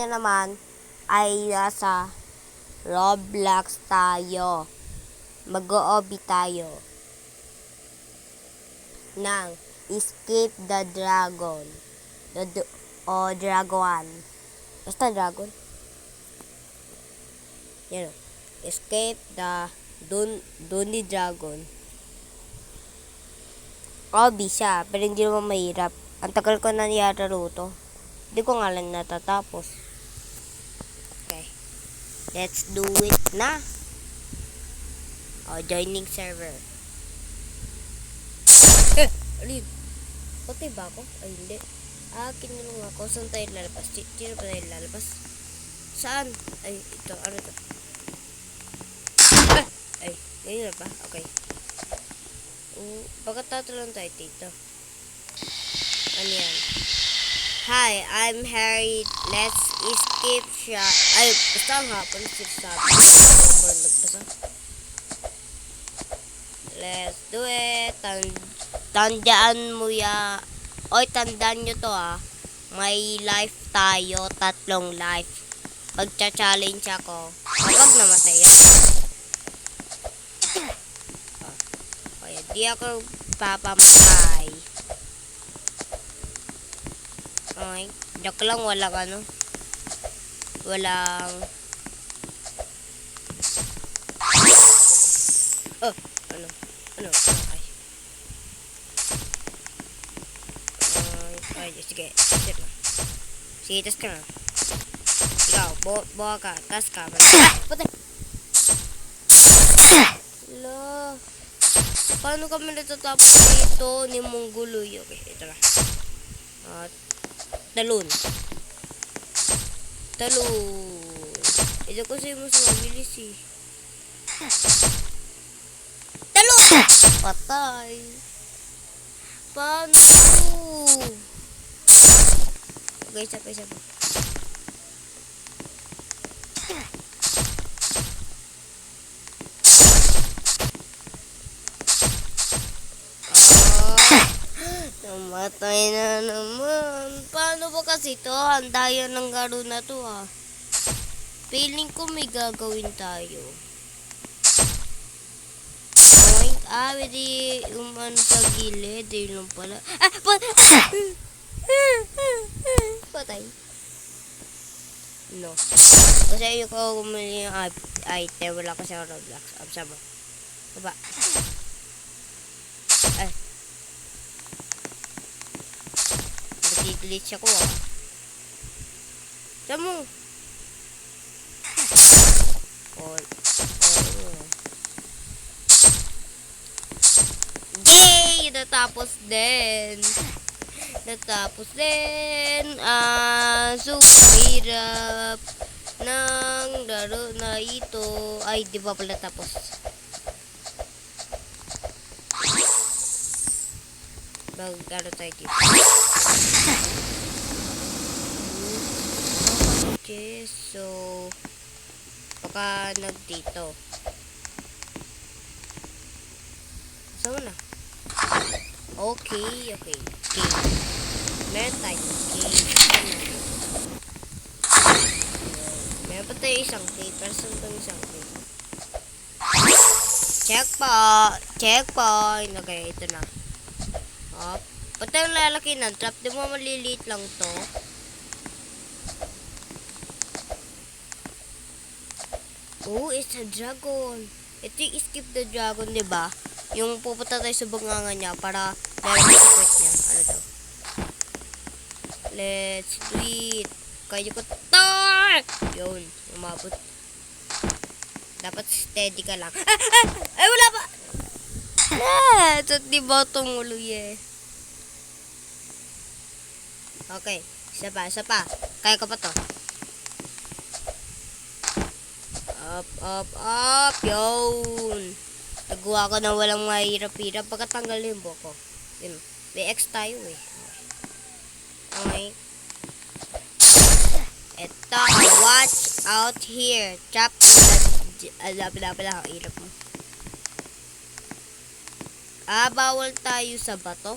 niya naman ay nasa Roblox tayo. Mag-o-obi tayo ng Escape the Dragon. Dragon. Basta dragon. Yan o. Escape the Donny Dragon. Obi siya, pero hindi naman mahirap. Ang tagal ko na niyararo to. Hindi ko nga lang natatapos. Okay. Let's do it na. Joining server. Alin? Patay ba ako? Ay, hindi. Kinulong ako. Saan tayo lalabas? Sino pa tayo lalabas? Saan? Ay, ito. Ano to? Ay, ganyan na ba? Okay. Pagkatatulan tayo dito. Ano yan? Hi, I'm Harry. Let's escape siya. Ay, basta ang hapon. Let's do it. Tandaan mo ya. Oy, tandaan nyo to May life tayo. 3 life. Pag-challenge ako. Huwag namatay yan. Kaya di ako papamatay. Okay. Joke lang, walang ano. Walang... Ano? Ay, sige. Sige, tas ka na. Ikaw, buha ka. Tas ka. Patay! Hala. Paano kami natatapos dito ni Mongoloy? Okay, ito na. Talon. Ito kasi mas mabilis eh. Talon! Patay. Paano? Okay, isa pa. Namatay na naman. Paano ba kasi to? Ang daya ng garo na to Feeling ko may gagawin tayo. Pwede sa gilid. Yun lang pala. Patay. No. Kasi ayoko kumuli yung item. Wala kasi ako Roblox. Absaba. Baba. Nag-glitch ako Saan mo? Yay! Natapos din. Super hirap ng laro na ito. Ay, di ba pala tapos? Mag-laro tayo dito. Okay, so baka nagdito. So na. Okay. Meron tayo. Meron pa tayo isang cave. Pero saan itong isang cave? Checkpoint. Okay, ito na. Ba't ang lalaki ng trap? Di mo maliliit lang to? Oh, it's a dragon. Ito yung Escape the Dragon, di ba? Yung pupunta tayo sa bunganga niya para meron yung secret niya. Ano daw? Let's do it. Kaya ko to! Yun, umabot. Dapat steady ka lang. Ay, wala pa! Ito di ba tumuloy Okay, isa pa. Kaya ko pa to. Up, yun. Nagawa ko na walang mahirap-hirap pagkatanggal yung buko. Yun, may X tayo Okay. Eto, watch out here. Trap pala, hirap mo. Bawal tayo sa bato.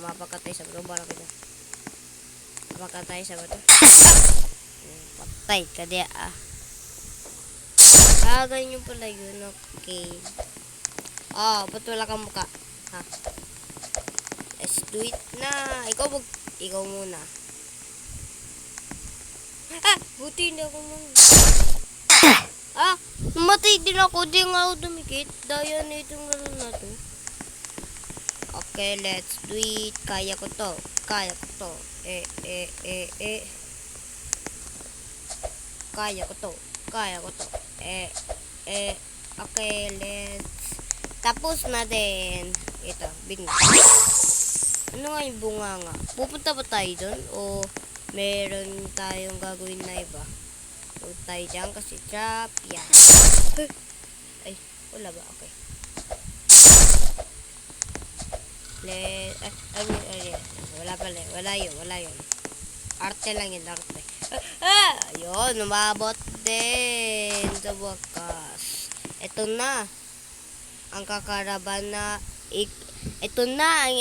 Mapakatay sa bato. Mapakatay sa bato. Patay ka di ah. Ganyan pala yun. Okay. Ba't wala kang mukha? Ha? Let's do it na. Ikaw muna. Buti hindi ako muna. Namatay din ako. Di nga ako dumikit. Daya na itong laro na to. Okay, let's do it. Kaya ko to. Kaya ko to. Kaya ko to. Kaya ko to. Okay, let's. Tapos na din. Ito, bingo. Ano nga yung bunga nga? Pupunta ba tayo dun? O meron tayong gagawin na iba? Huwag tayo dyan kasi trap. Yan. Ay, wala ba? Okay. Wala pala. Wala yun. Arte lang yun, arte. Ayun, umabot din sa wakas. Ito na ang kakaraban na ito na ang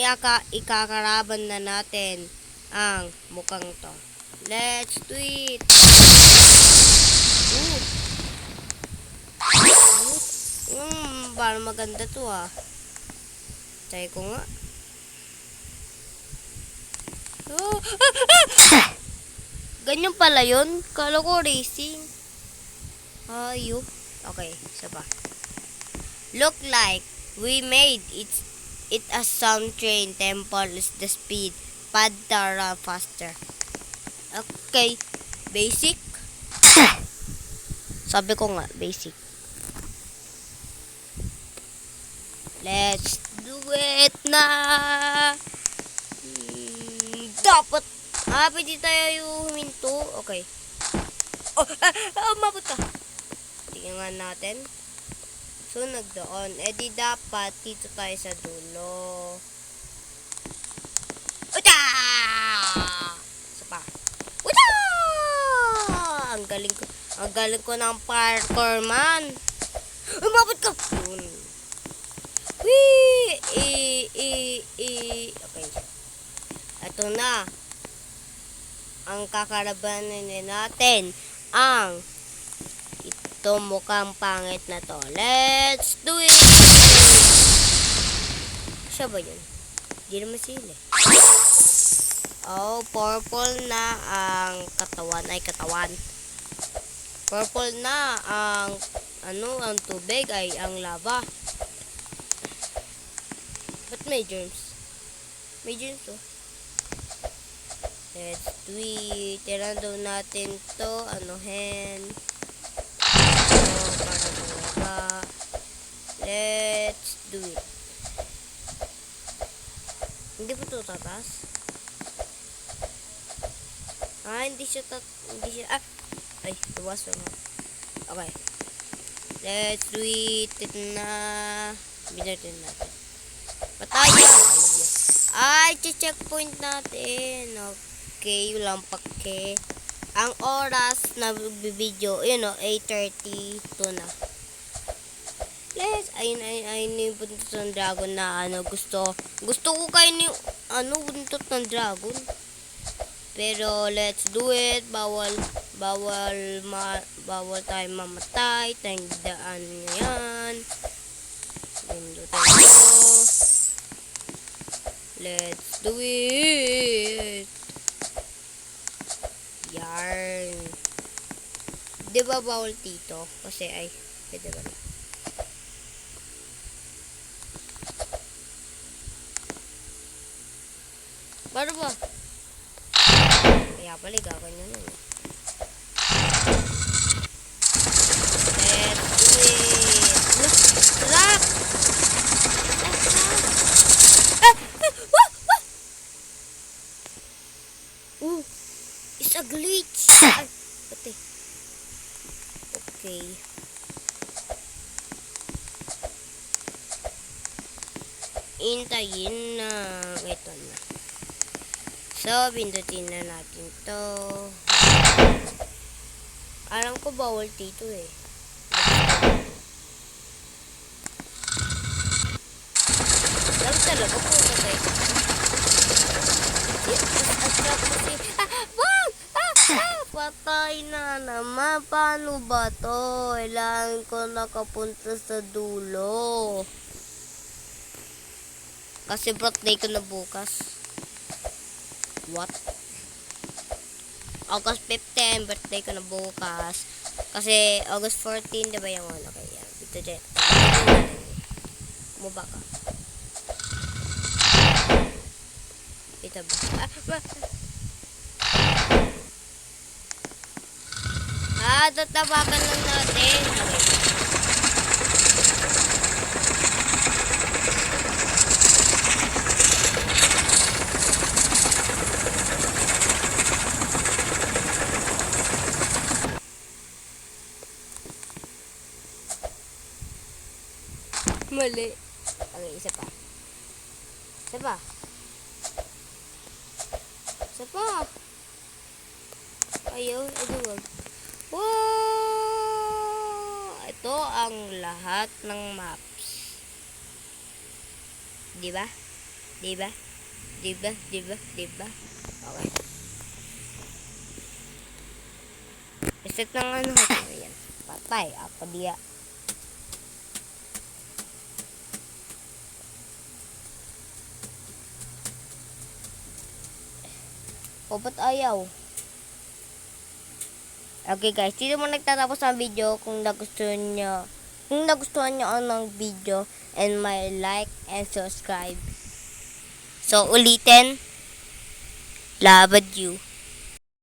ikakaraban na natin ang mukhang to. Let's do it. Parang maganda to ah. Try ko nga. Ganyan pala yun. Kala ko racing. Ayup. Okay, isa pa. Look like we made it a sound train. Temple is the speed. Pad run faster. Okay. Basic. Sabi ko nga, basic. Let's do it na. Dapat. Pwede tayo yung huminto. Okay. Umabot ka. Tingnan natin. So, nagdoon. Di dapat dito tayo sa dulo. Uta! Isa pa. Uta! Ang galing ko ng parkour, man. Umabot ka. Yun. Wee! Okay. Ito na. Ang kakarabanan natin ang ito mukhang pangit na to. Let's do it! Siya ba yun? Hindi naman sila. Purple na ang katawan. Purple na ang ang tubig ay ang lava. Ba't may germs? May germs oh. Let's do it. Tira daw natin to. Anuhin. Para talaga. Let's do it. Hindi po ito tatas? Hindi siya ay, tuwas mo. Okay. Let's do it. Ito na. Binatin natin. Pataya. Ay, checkpoint natin. Okay, walang pake. Ang oras na video, 8:32 na. Yes, ayun yung buntot ng dragon na gusto ko kainin yung buntot ng dragon. Pero let's do it. Bawal tayo mamatay. Tandaan nyo yan. Bundutan ko. Let's do it. Yarn. Di ba bawal dito? Kasi pwede ba na? Baru ba? Kaya pala gaganyan yun. Let's do it. Trap! It's a glitch. Ay, pati. Okay. Intayin na. Ito na. So, pindutin na natin to. Alam ko bawal dito eh. Alam talaga po na tayo. patay na naman. Paano ba to? Kailangan ko nakapunta sa dulo. Kasi birthday ko na bukas. What? August 15, birthday ko na bukas. Kasi August 14, diba yung ano? Kaya, dito dyan. Mubak ka. Ito ba? Tatabakan lang natin. Mali. Okay, isa pa. Isa pa. Isa pa. Ayaw, ito wag. Wow! Ito ang lahat ng maps. Diba? Diba? Diba? Diba? Diba? Okay. Reset ng ano. Ayan. Patay. Ako diya. O, ba't ayaw? Okay guys, dito mo nagtatapos ang video. Kung nagustuhan nyo ang video, and my like and subscribe. So, ulitin, labad you.